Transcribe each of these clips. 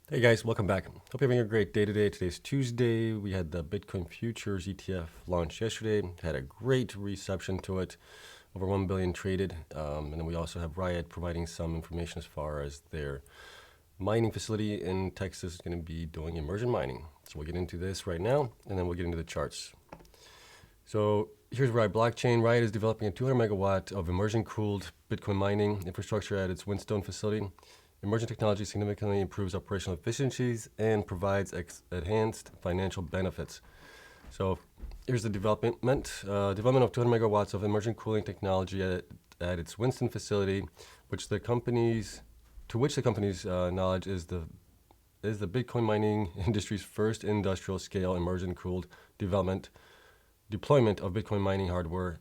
Hey guys, welcome back. Hope you're having a great day today. Today's Tuesday. We had the Bitcoin Futures ETF launched yesterday. Had a great reception to it. Over 1 billion traded. And then we also have Riot providing some information as far as their mining facility in Texas is going to be doing immersion mining. So we'll get into this right now, and then we'll get into the charts. So here's Riot Blockchain. Riot is developing a 200 megawatt of immersion cooled Bitcoin mining infrastructure at its Whinstone facility. Immersion technology significantly improves operational efficiencies and provides enhanced financial benefits. So here's the development of 200 megawatts of immersion cooling technology at its Whinstone facility, which the company's knowledge is the Bitcoin mining industry's first industrial scale immersion cooled deployment of Bitcoin mining hardware,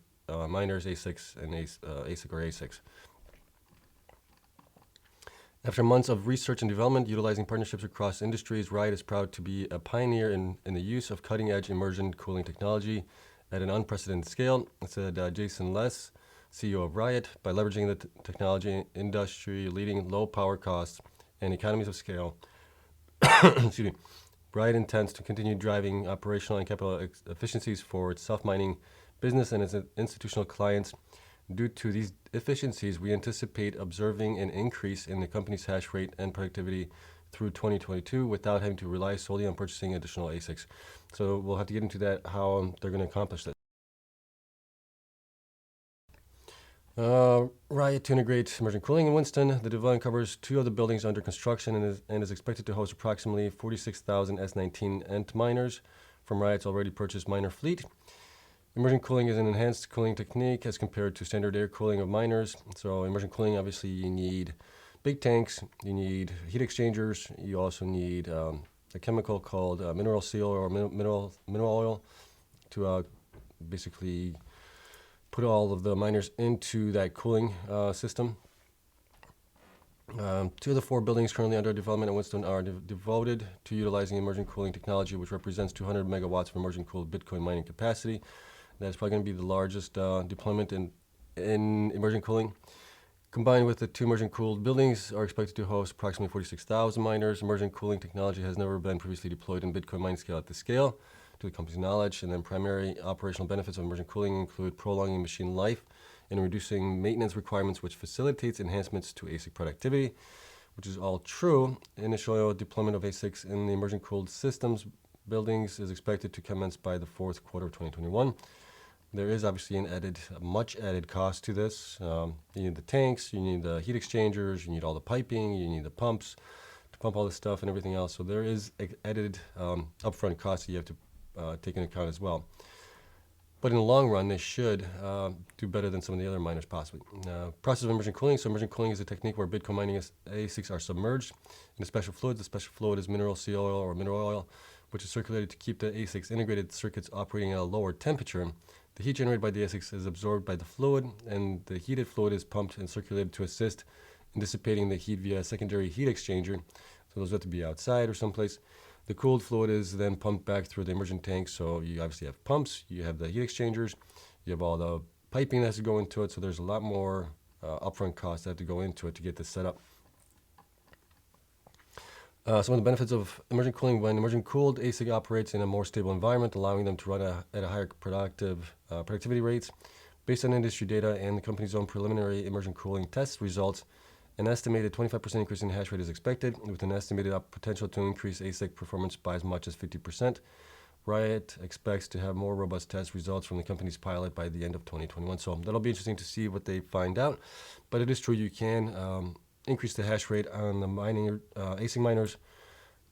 miners, ASICs, and ASIC or ASICs. After months of research and development utilizing partnerships across industries, Riot is proud to be a pioneer in the use of cutting-edge immersion cooling technology at an unprecedented scale, said Jason Les, CEO of Riot. By leveraging the technology industry-leading low power costs and economies of scale, excuse me, Riot intends to continue driving operational and capital efficiencies for its self-mining business and its institutional clients. Due to these efficiencies, we anticipate observing an increase in the company's hash rate and productivity through 2022 without having to rely solely on purchasing additional ASICs. So we'll have to get into that, how they're going to accomplish this. Riot to integrate immersion cooling in Whinstone. The development covers 2 of the buildings under construction and is expected to host approximately 46,000 S19 Ent miners from Riot's already purchased miner fleet. Immersion cooling is an enhanced cooling technique as compared to standard air cooling of miners. So immersion cooling, obviously you need big tanks, you need heat exchangers, you also need a chemical called mineral seal or mineral oil to basically put all of the miners into that cooling system. 2 of the 4 buildings currently under development at Whinstone are devoted to utilizing immersion cooling technology, which represents 200 megawatts of immersion cooled Bitcoin mining capacity. That's probably going to be the largest deployment in immersion cooling. Combined with the 2 immersion cooled buildings are expected to host approximately 46,000 miners. Immersion cooling technology has never been previously deployed in Bitcoin mining scale at this scale, to the company's knowledge. And then primary operational benefits of immersion cooling include prolonging machine life and reducing maintenance requirements, which facilitates enhancements to ASIC productivity, which is all true. Initial deployment of ASICs in the immersion cooled systems buildings is expected to commence by the 4th quarter of 2021. There is obviously much added cost to this. You need the tanks, you need the heat exchangers, you need all the piping, you need the pumps to pump all this stuff and everything else. So there is added upfront costs that you have to take into account as well. But in the long run, they should do better than some of the other miners possibly. Process of immersion cooling. So immersion cooling is a technique where Bitcoin mining ASICs are submerged in a special fluid. The special fluid is mineral seal oil or mineral oil, which is circulated to keep the ASICs integrated circuits operating at a lower temperature. The heat generated by the ASICs is absorbed by the fluid, and the heated fluid is pumped and circulated to assist in dissipating the heat via a secondary heat exchanger. So those have to be outside or someplace. The cooled fluid is then pumped back through the immersion tank. So you obviously have pumps, you have the heat exchangers, you have all the piping that has to go into it. So there's a lot more upfront costs that have to go into it to get this set up. Some of the benefits of immersion cooling: when immersion cooled, ASIC operates in a more stable environment, allowing them to run at a higher productivity rates. Based on industry data and the company's own preliminary immersion cooling test results, an estimated 25% increase in hash rate is expected, with an estimated potential to increase ASIC performance by as much as 50%. Riot expects to have more robust test results from the company's pilot by the end of 2021. So that'll be interesting to see what they find out. But it is true you can increase the hash rate on the mining ASIC miners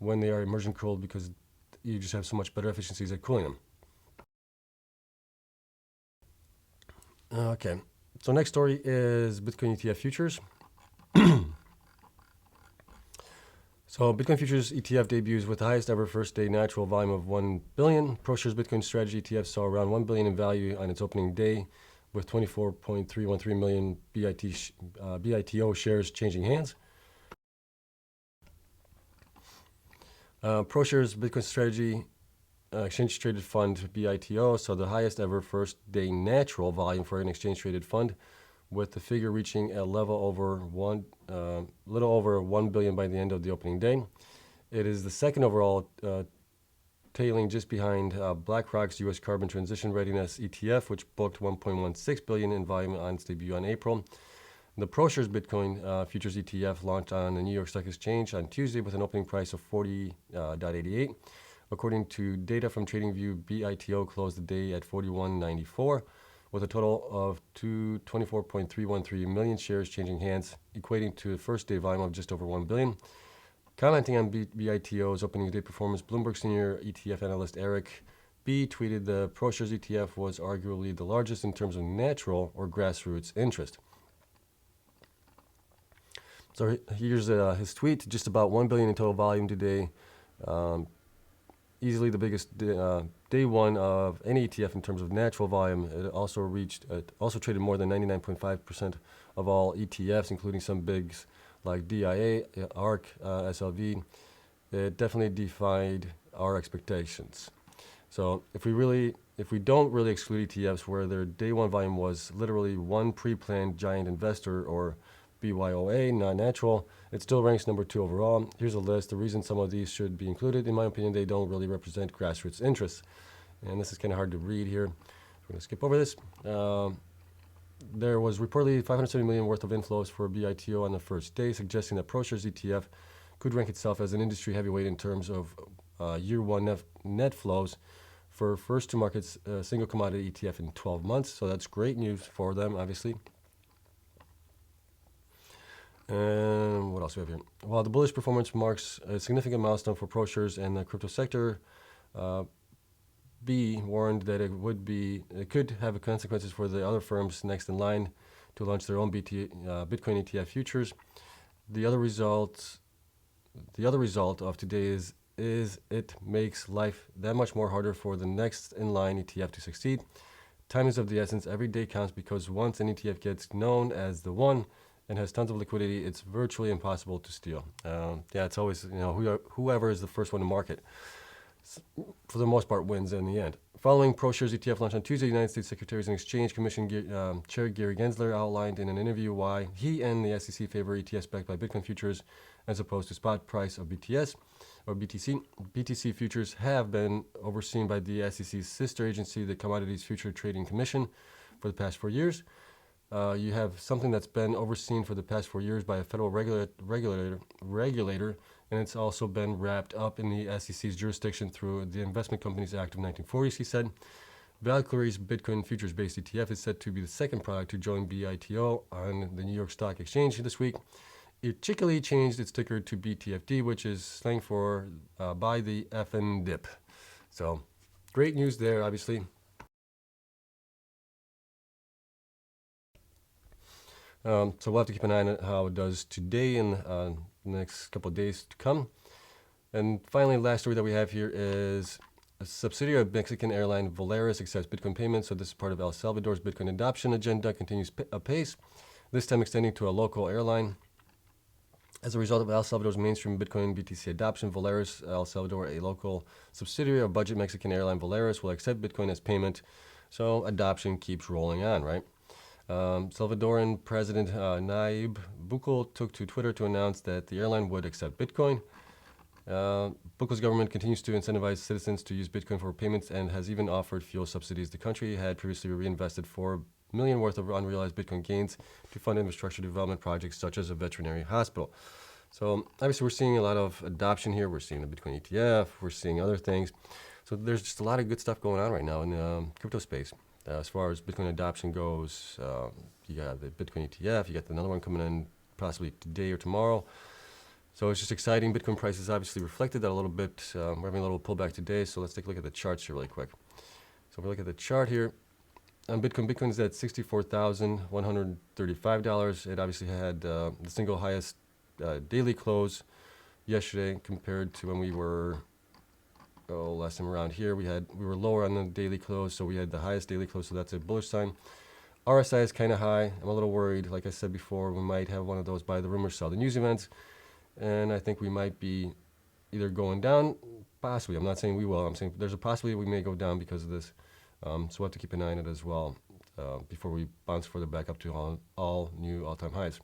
when they are immersion cooled, because you just have so much better efficiencies at cooling them. Okay, so next story is Bitcoin ETF futures. So Bitcoin futures ETF debuts with the highest ever first day natural volume of 1 billion. ProShares Bitcoin Strategy ETF saw around 1 billion in value on its opening day, with 24.313 million BITO shares changing hands. ProShares Bitcoin Strategy Exchange Traded Fund BITO saw the highest ever first day natural volume for an exchange traded fund, with the figure reaching a little over 1 billion by the end of the opening day. It is the second overall, tailing just behind BlackRock's U.S. Carbon Transition Readiness ETF, which booked $1.16 billion in volume on its debut on April. The ProShares Bitcoin Futures ETF launched on the New York Stock Exchange on Tuesday with an opening price of 40.88. According to data from TradingView, BITO closed the day at 41.94, with a total of 24.313 million shares changing hands, equating to a first-day volume of just over 1 billion. Commenting on BITO's opening day performance, Bloomberg senior ETF analyst Eric B. tweeted the ProShares ETF was arguably the largest in terms of natural or grassroots interest. So here's his tweet, just about 1 billion in total volume today. Easily the biggest day one of any ETF in terms of natural volume. It also traded more than 99.5% of all ETFs, including some bigs like DIA, ARC, SLV. It definitely defied our expectations. So if we don't really exclude ETFs where their day one volume was literally one pre-planned giant investor or BYOA, non-natural, it still ranks number 2 overall. Here's a list. The reason some of these should be included, in my opinion, they don't really represent grassroots interests. And this is kind of hard to read here. We're going to skip over this. There was reportedly 570 million worth of inflows for BITO on the first day, suggesting that ProShares ETF could rank itself as an industry heavyweight in terms of year one net flows for first to market's single commodity ETF in 12 months. So that's great news for them, obviously. And what else do we have here? While the bullish performance marks a significant milestone for ProShares and the crypto sector, B warned that it could have consequences for the other firms next in line to launch their own Bitcoin ETF futures. The other result of today is it makes life that much more harder for the next in line ETF to succeed. Time is of the essence. Every day counts because once an ETF gets known as the one and has tons of liquidity, it's virtually impossible to steal. It's always, whoever is the first one to market, for the most part, wins in the end. Following ProShares ETF launch on Tuesday, United States Securities and Exchange Commission Chair Gary Gensler outlined in an interview why he and the SEC favor ETFs backed by Bitcoin futures as opposed to spot price of BTC. BTC futures have been overseen by the SEC's sister agency, the Commodities Future Trading Commission, for the past 4 years. You have something that's been overseen for the past 4 years by a federal regulator, and it's also been wrapped up in the SEC's jurisdiction through the Investment Companies Act of 1940s, he said. Valkyrie's Bitcoin futures-based ETF is set to be the second product to join BITO on the New York Stock Exchange this week. It cheekily changed its ticker to BTFD, which is slang for buy the effing dip. So great news there, obviously. So we'll have to keep an eye on how it does today and the next couple of days to come. And finally, last story that we have here is a subsidiary of Mexican airline Volaris accepts Bitcoin payments. So this is part of El Salvador's Bitcoin adoption agenda, continues apace, this time extending to a local airline. As a result of El Salvador's mainstream Bitcoin BTC adoption, Volaris El Salvador, a local subsidiary of budget Mexican airline Volaris, will accept Bitcoin as payment. So adoption keeps rolling on, right? Salvadoran President Nayib Bukele took to Twitter to announce that the airline would accept Bitcoin. Bukele's government continues to incentivize citizens to use Bitcoin for payments and has even offered fuel subsidies. The country had previously reinvested $4 million worth of unrealized Bitcoin gains to fund infrastructure development projects such as a veterinary hospital. So obviously we're seeing a lot of adoption here. We're seeing the Bitcoin ETF. We're seeing other things. So there's just a lot of good stuff going on right now in the crypto space. As far as Bitcoin adoption goes, you got the Bitcoin ETF, you got another one coming in possibly today or tomorrow. So it's just exciting. Bitcoin prices obviously reflected that a little bit. We're having a little pullback today, so let's take a look at the charts here really quick. So if we look at the chart here, on Bitcoin is at $64,135. It obviously had the single highest daily close yesterday compared to when we were last time around here. We were lower on the daily close, so we had the highest daily close, so that's a bullish sign. RSI is kind of high. I'm a little worried. Like I said before, we might have one of those buy the rumor, sell the news events, and I think we might be either going down, possibly. I'm not saying we will. I'm saying there's a possibility we may go down because of this. So we'll have to keep an eye on it as well before we bounce further back up to all new all-time highs.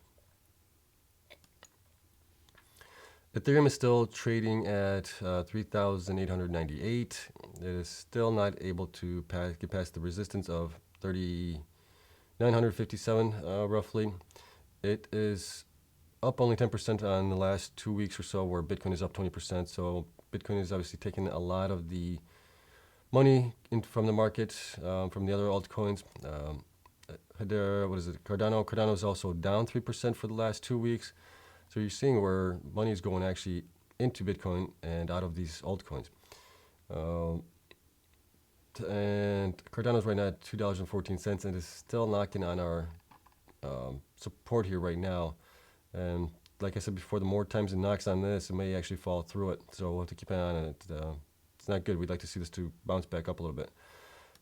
Ethereum is still trading at 3,898. It is still not able to get past the resistance of 3,957 roughly. It is up only 10% on the last 2 weeks or so, where Bitcoin is up 20%. So Bitcoin is obviously taking a lot of the money from the market, from the other altcoins. Hedera, what is it? Cardano is also down 3% for the last 2 weeks. So you're seeing where money is going actually into Bitcoin and out of these altcoins. And Cardano's right now at $2.14 and is still knocking on our support here right now. And like I said before, the more times it knocks on this, it may actually fall through it. So we'll have to keep an eye on it. It's not good. We'd like to see this to bounce back up a little bit.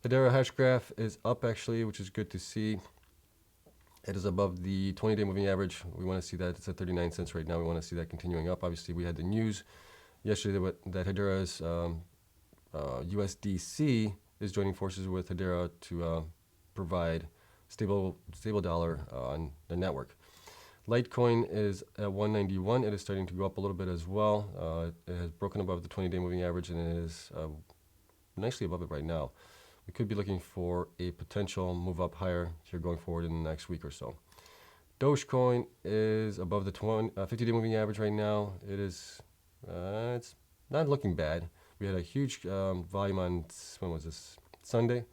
Hedera hash graph is up actually, which is good to see. It is above the 20-day moving average. We want to see that. It's at 39 cents right now. We want to see that continuing up. Obviously, we had the news yesterday that Hedera's USDC is joining forces with Hedera to provide stable dollar on the network. Litecoin is at 191. It is starting to go up a little bit as well. It has broken above the 20-day moving average, and it is nicely above it right now. We could be looking for a potential move up higher here going forward in the next week or so. Dogecoin is above the 50-day moving average right now. It is, it's not looking bad. We had a huge volume on, when was this? Sunday.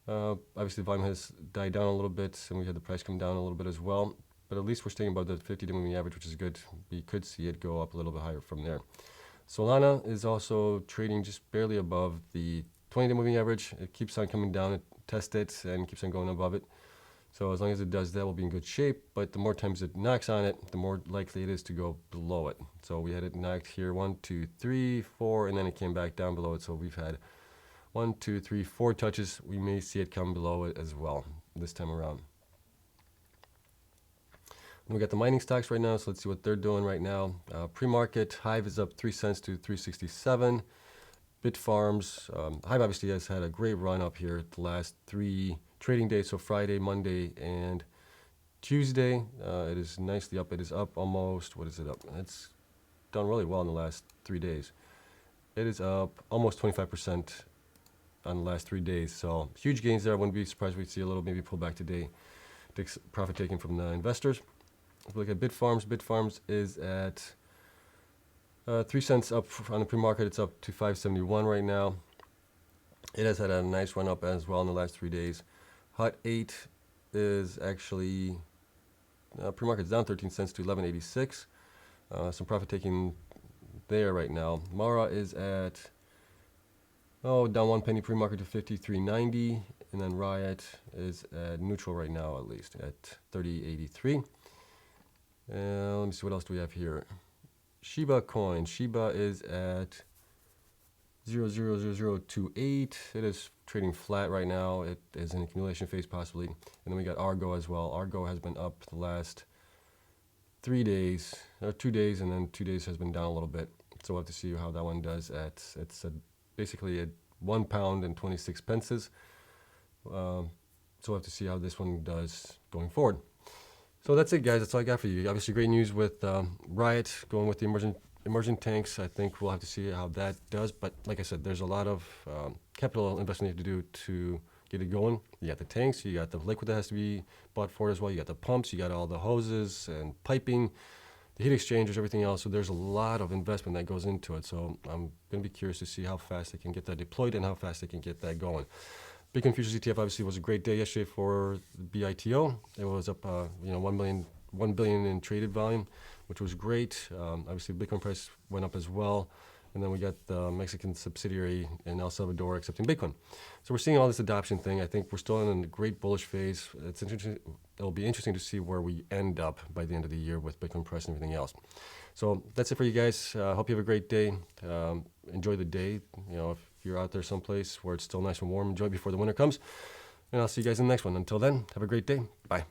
Obviously, the volume has died down a little bit, and we had the price come down a little bit as well. But at least we're staying above the 50-day moving average, which is good. We could see it go up a little bit higher from there. Solana is also trading just barely above the 20-day moving average. It keeps on coming down, it tests it, and keeps on going above it. So as long as it does that, we'll be in good shape. But the more times it knocks on it, the more likely it is to go below it. So we had it knocked here 1, 2, 3, 4, and then it came back down below it. So we've had 1, 2, 3, 4 touches. We may see it come below it as well this time around. And we got the mining stocks right now, so let's see what they're doing right now. Pre-market, Hive is up 3 cents to 367. Bitfarms, Hive obviously has had a great run up here the last 3 trading days, so Friday, Monday, and Tuesday. It is nicely up. It is up almost, what is it up? It's done really well in the last 3 days. It is up almost 25% on the last 3 days, so huge gains there. I wouldn't be surprised if we see a little maybe pull back today. Profit taken from the investors. If we look at Bitfarms, Bitfarms is at 3 cents up on the pre-market. It's up to 571 right now. It has had a nice run up as well in the last 3 days. Hut 8 is actually pre-market's down 13 cents to 1186. Some profit taking there right now. Mara is at down 1 penny pre-market to 53.90, and then Riot is at neutral right now, at least at 30.83. Let me see, what else do we have here? Shiba coin. Shiba is at 0.00028. It is trading flat right now. It is in accumulation phase possibly. And then we got Argo as well. Argo has been up the last 3 days, or 2 days, and then 2 days has been down a little bit. So we'll have to see how that one does. It's basically at £1 and 26 pences. So we'll have to see how this one does going forward. So that's it, guys. That's all I got for you. Obviously, great news with Riot going with the immersion tanks. I think we'll have to see how that does. But like I said, there's a lot of capital investment you have to do to get it going. You got the tanks, you got the liquid that has to be bought for it as well. You got the pumps, you got all the hoses and piping, the heat exchangers, everything else. So there's a lot of investment that goes into it. So I'm going to be curious to see how fast they can get that deployed and how fast they can get that going. Bitcoin Futures ETF obviously was a great day yesterday for BITO. It was up, 1 billion in traded volume, which was great. Obviously, Bitcoin price went up as well, and then we got the Mexican subsidiary in El Salvador accepting Bitcoin. So we're seeing all this adoption thing. I think we're still in a great bullish phase. It's interesting. It'll be interesting to see where we end up by the end of the year with Bitcoin price and everything else. So that's it for you guys. Hope you have a great day. Enjoy the day. If you're out there someplace where it's still nice and warm, enjoy before the winter comes. And I'll see you guys in the next one. Until then, have a great day. Bye.